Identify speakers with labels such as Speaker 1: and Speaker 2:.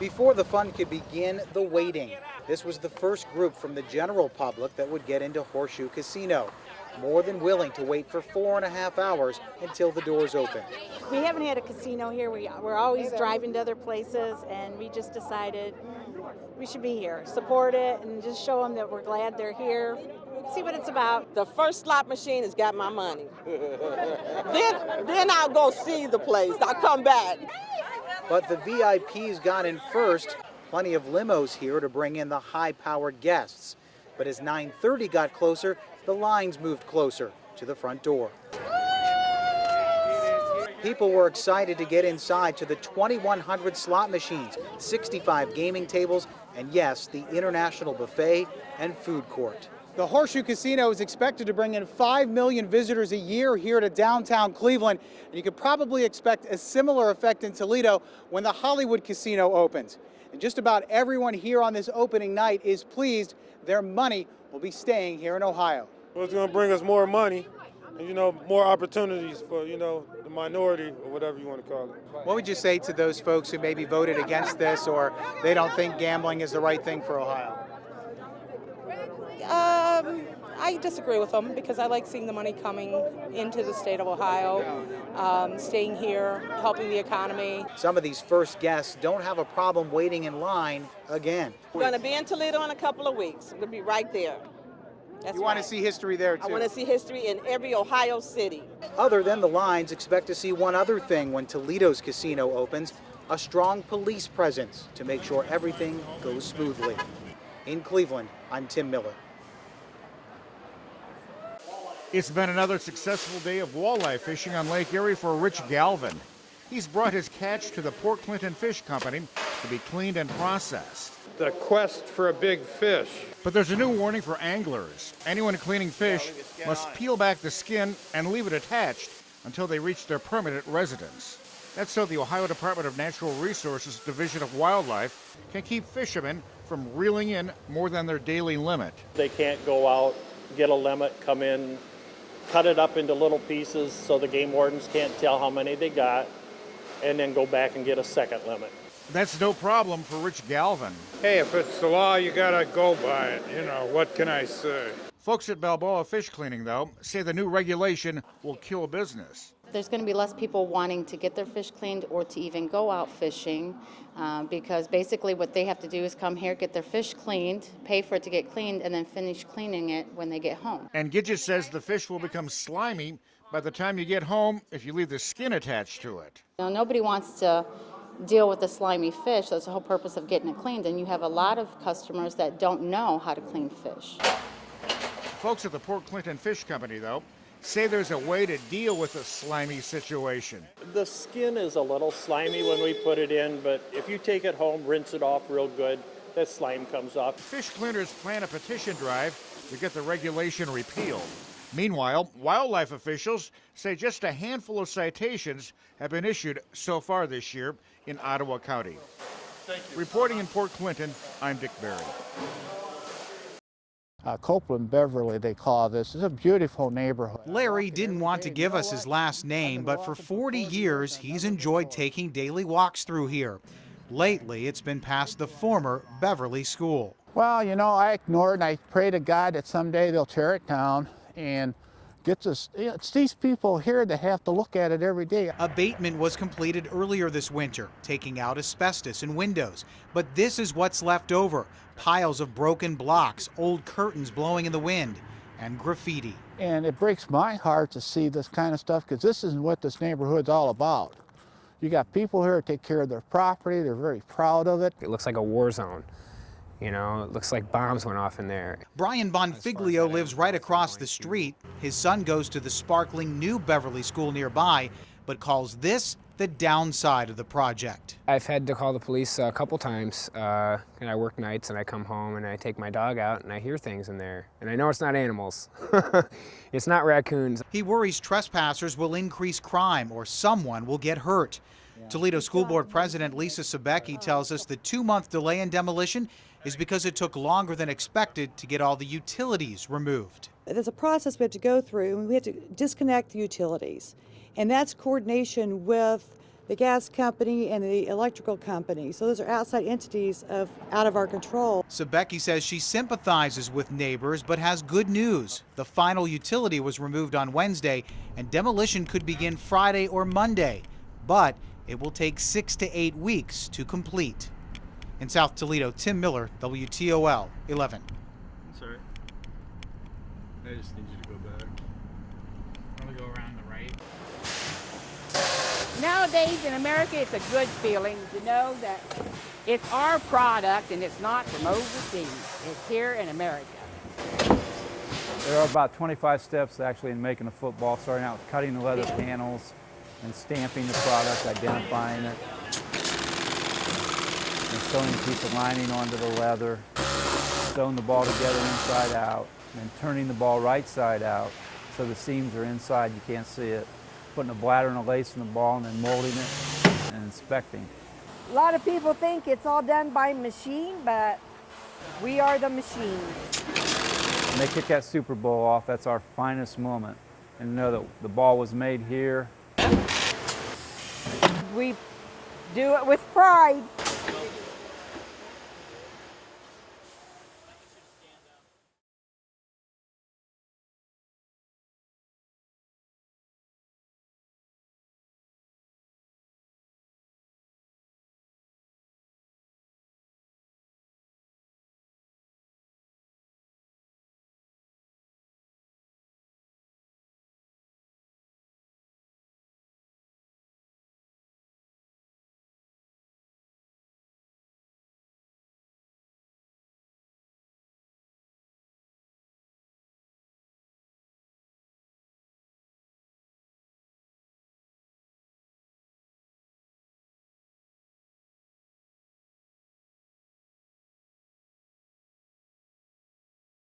Speaker 1: Before the fun could begin, the waiting. This was the first group from the general public that would get into Horseshoe Casino. More than willing to wait for 4.5 hours until the doors open.
Speaker 2: We haven't had a casino here. We're always driving to other places, and we just decided we should be here, support it, and just show them that we're glad they're here. See what it's about.
Speaker 3: The first slot machine has got my money. then I'll go see the place. I'll come back.
Speaker 1: But the VIPs got in first. Plenty of limos here to bring in the high-powered guests. But as 9:30 got closer, the lines moved closer to the front door. People were excited to get inside to the 2,100 slot machines, 65 gaming tables, and yes, the international buffet and food court. The Horseshoe Casino is expected to bring in 5 million visitors a year here to downtown Cleveland, and you could probably expect a similar effect in Toledo when the Hollywood Casino opens. And just about everyone here on this opening night is pleased their money will be staying here in Ohio.
Speaker 4: Well, it's going to bring us more money and, more opportunities for, the minority or whatever you want to call it.
Speaker 1: What would you say to those folks who maybe voted against this or they don't think gambling is the right thing for Ohio?
Speaker 5: I disagree with them because I like seeing the money coming into the state of Ohio, staying here, helping the economy.
Speaker 1: Some of these first guests don't have a problem waiting in line again.
Speaker 3: I'm going to be in Toledo in a couple of weeks. I'm going to be right there.
Speaker 1: You want to see history there, too?
Speaker 3: I want to see history in every Ohio city.
Speaker 1: Other than the lines, expect to see one other thing when Toledo's casino opens, a strong police presence to make sure everything goes smoothly. In Cleveland, I'm Tim Miller.
Speaker 6: It's been another successful day of walleye fishing on Lake Erie for Rich Galvin. He's brought his catch to the Port Clinton Fish Company to be cleaned and processed.
Speaker 4: The quest for a big fish.
Speaker 6: But there's a new warning for anglers. Anyone cleaning fish must peel back the skin and leave it attached until they reach their permanent residence. That's so the Ohio Department of Natural Resources Division of Wildlife can keep fishermen from reeling in more than their daily limit.
Speaker 7: They can't go out, get a limit, come in, cut it up into little pieces so the game wardens can't tell how many they got, and then go back and get a second limit.
Speaker 6: That's no problem for Rich Galvin.
Speaker 4: Hey, if it's the law, you got to go by it. What can I say?
Speaker 6: Folks at Balboa Fish Cleaning, though, say the new regulation will kill business.
Speaker 8: There's going to be less people wanting to get their fish cleaned or to even go out fishing because basically what they have to do is come here, get their fish cleaned, pay for it to get cleaned, and then finish cleaning it when they get home.
Speaker 6: And Gidget says the fish will become slimy by the time you get home if you leave the skin attached to it.
Speaker 8: Nobody wants to deal with the slimy fish. That's the whole purpose of getting it cleaned, and you have a lot of customers that don't know how to clean fish.
Speaker 6: Folks at the Port Clinton Fish Company, though, say there's a way to deal with a slimy situation.
Speaker 7: The skin is a little slimy when we put it in, but if you take it home, rinse it off real good, that slime comes off.
Speaker 6: Fish cleaners plan a petition drive to get the regulation repealed. Meanwhile, wildlife officials say just a handful of citations have been issued so far this year in Ottawa County. Reporting in Port Clinton, I'm Dick Berry.
Speaker 9: Copeland Beverly, they call this. It's a beautiful neighborhood.
Speaker 1: Larry didn't want to give us his last name, but for 40 years, he's enjoyed taking daily walks through here. Lately, it's been past the former Beverly School.
Speaker 9: Well, I ignore it and I pray to God that someday they'll tear it down and get this. It's these people here that have to look at it every day.
Speaker 1: Abatement was completed earlier this winter, taking out asbestos in windows. But this is what's left over. Piles of broken blocks, old curtains blowing in the wind, and graffiti.
Speaker 9: And it breaks my heart to see this kind of stuff because this isn't what this neighborhood's all about. You got people here to take care of their property. They're very proud of it.
Speaker 10: It looks like a war zone. It looks like bombs went off in there.
Speaker 1: Brian Bonfiglio lives right across the street. His son goes to the sparkling new Beverly School nearby, but calls this the downside of the project.
Speaker 10: I've had to call the police a couple times. And I work nights and I come home and I take my dog out and I hear things in there. And I know it's not animals. It's not raccoons.
Speaker 1: He worries trespassers will increase crime or someone will get hurt. Toledo School Board President Lisa Sebecki tells us the 2-month delay in demolition is because it took longer than expected to get all the utilities removed.
Speaker 11: There's a process we have to go through, and we have to disconnect the utilities. And that's coordination with the gas company and the electrical company. So those are outside entities out of our control.
Speaker 1: Sebecki says she sympathizes with neighbors but has good news. The final utility was removed on Wednesday and demolition could begin Friday or Monday, but it will take 6 to 8 weeks to complete. In South Toledo, Tim Miller, WTOL 11.
Speaker 12: Sorry. I just need you to go back.
Speaker 13: Probably go around the right.
Speaker 14: Nowadays in America, it's a good feeling to know that it's our product and it's not from overseas. It's here in America.
Speaker 15: There are about 25 steps actually in making a football, starting out with cutting the leather panels and stamping the product, identifying it, and sewing a piece of lining onto the leather, sewing the ball together inside out, and turning the ball right side out so the seams are inside, you can't see it, putting a bladder and a lace in the ball and then molding it and inspecting.
Speaker 16: A lot of people think it's all done by machine, but we are the machines.
Speaker 15: When they kick that Super Bowl off, that's our finest moment. And to know that the ball was made here.
Speaker 16: We do it with pride.